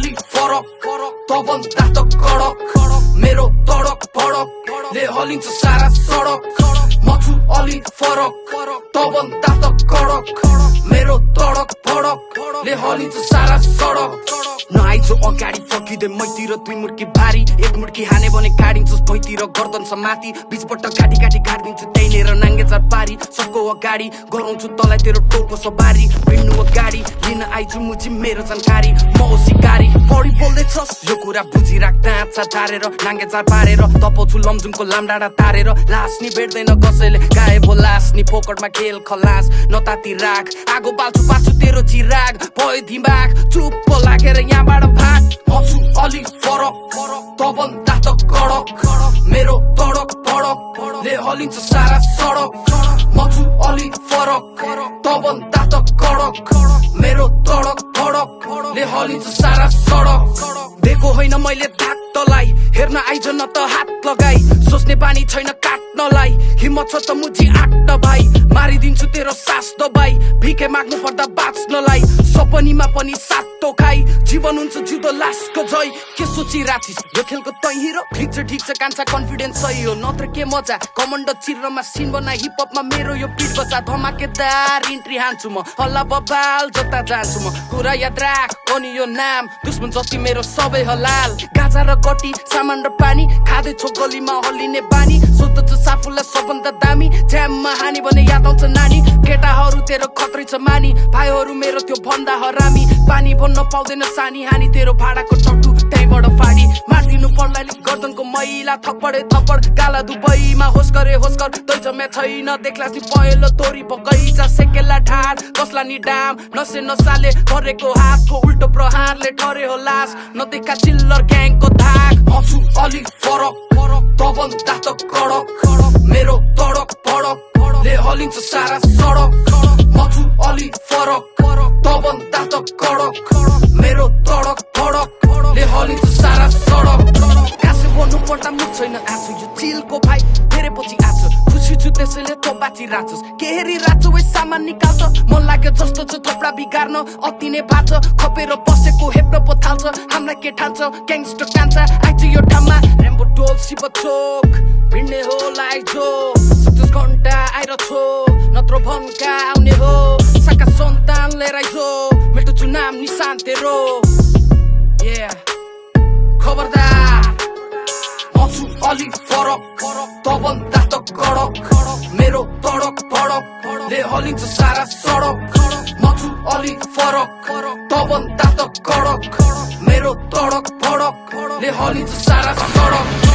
अलि फरक तभन्दा त कडक मेरो तडक फडक ले हलिन्छ सारा सडक म छु अलि फरक तभन्दा त कडक मेरो तडक फडक ले हलिन्छ सारा सडक नआइजो अगाडि फर्किँदै मैतिर दुई मुर्की भारी एक मुर्की हाने भने काटिन्छस् भैतिर गर्दन समाति बीचबाट काटी काटी काटिदिन्छु त्यहीँनिर नाङ्गे चार पारी सबको अगाडि गराउँछु तँलाई तेरो टोलको सवारी भिड्नु अगाडि लिन आइजु मुजी मेरो जानकारी म हो सिकारी बढी बोल्दैछस् यो कुरा बुझिराख दाँचा झारेर नाङ्गे चार पारेर तपाउँछु लमजुङको लामडाँडा तारेर लास नि भेट्दैन कसैले गायब हो लास नि फोकटमा खेल खलास नताती राख आगो बाल्छु पाछु तेरो चिराग भयो दिमाग चुप्प लागेर यहाँबाट भाग म छु अलि फरक तभन्दा त कडक मेरो तडक फडक ले हलिन्छ सारा सडक म छु अलि फरक तभन्दा त कडक मेरो तडक फडक ले हलिन्छ सारा सडक दिएको होइन मैले धाक तलाई हेर्न आइज न त हात लगाई सोच्ने बानी छैन काट्नलाई हिम्मत छ त मुजी आट्न भाइ मारिदिन्छु तेरो सास दबाई भिखे माग्नु पर्दा बाँच्नलाई सपनीमा पनि सातो खाई जीवन हुन्छ जुदो लासको जय के सोचिराछिस यो खेलको तै हिरो ठिक छ कान्छा कन्फिडेन्स सही हो नत्र के मजा कमण्ड चिरमा सिन बना हिपहपमा मेरो यो पिट बचा धमाकेदार इन्ट्री हान्छु म हल्ला बबाल जता जान्छु म कुरा याद राख अनि यो नाम दुश्मन जति मेरो सबै हलाल गाजा र गटी सामान र पानी खाँदै छो गलीमा हल्लिने बानी सोध्दछु साफुलाई सबभन्दा दामी झ्याममा हानी भने याद आउँछ नानी केटाहरू तेरो खत्री छ मानी भाइहरू मेरो त्यो भन्दा हरामी पानी भन्न पाउँदैन सानी हानी तेरो भाडाको टट्टु त्यहीँबाट फाडी मार्दिनु पर्ला गर्दनको मैला थप्पड गाला दुबईमा होस कर तैजम्या छैन देख्लास् नि पहेँलो तोरी बगैँचा सेकेला ढाड कसला नि डाम नसे नसाले भरेको हातको उल्टो प्रहारले ठरे हो लास नदेखा चिल्लर ग्याङको धाक म छु अलि फरक तभन्दा त कडक मेरो तडक फडक ले हलिन्छ सारा सडक म छु अलि फरक तभन्दा त कडक मेरो तडक फडक ले हलिन्छ सारा सडक कासे भन्नु पर्दा मुख छैन आँसु यो चिलको भाइ धेरै पछि आछु खुसी छु त्यसैले तँ बाँचिराछस् के हेरिराछु वै सामान निकाल्छ मन लाग्यो जस्तो छ थोप्रा बिगार्न अति नै भाछ खपेर बसेको हेप्न पो थाल्छ हामीलाई के ठान्छ ग्याङ्स्टर कान्छा आइज यो ठाउँमा रेम्बो टोल शिव चोक भिड्ने हो लाइजो 24 घण्टा आइरहछो नत्र भनका आउने हो साका सन्तान लिएर आइजो मेटो छु नाम निशान तेरो खबरदार म छु अलि फरक तभन्दा त कडक मेरो तडक फडक ले हलिन्छ सारा सडक म छु अलि फरक तभन्दा त कडक मेरो तडक फडक ले हलिन्छ सारा सडक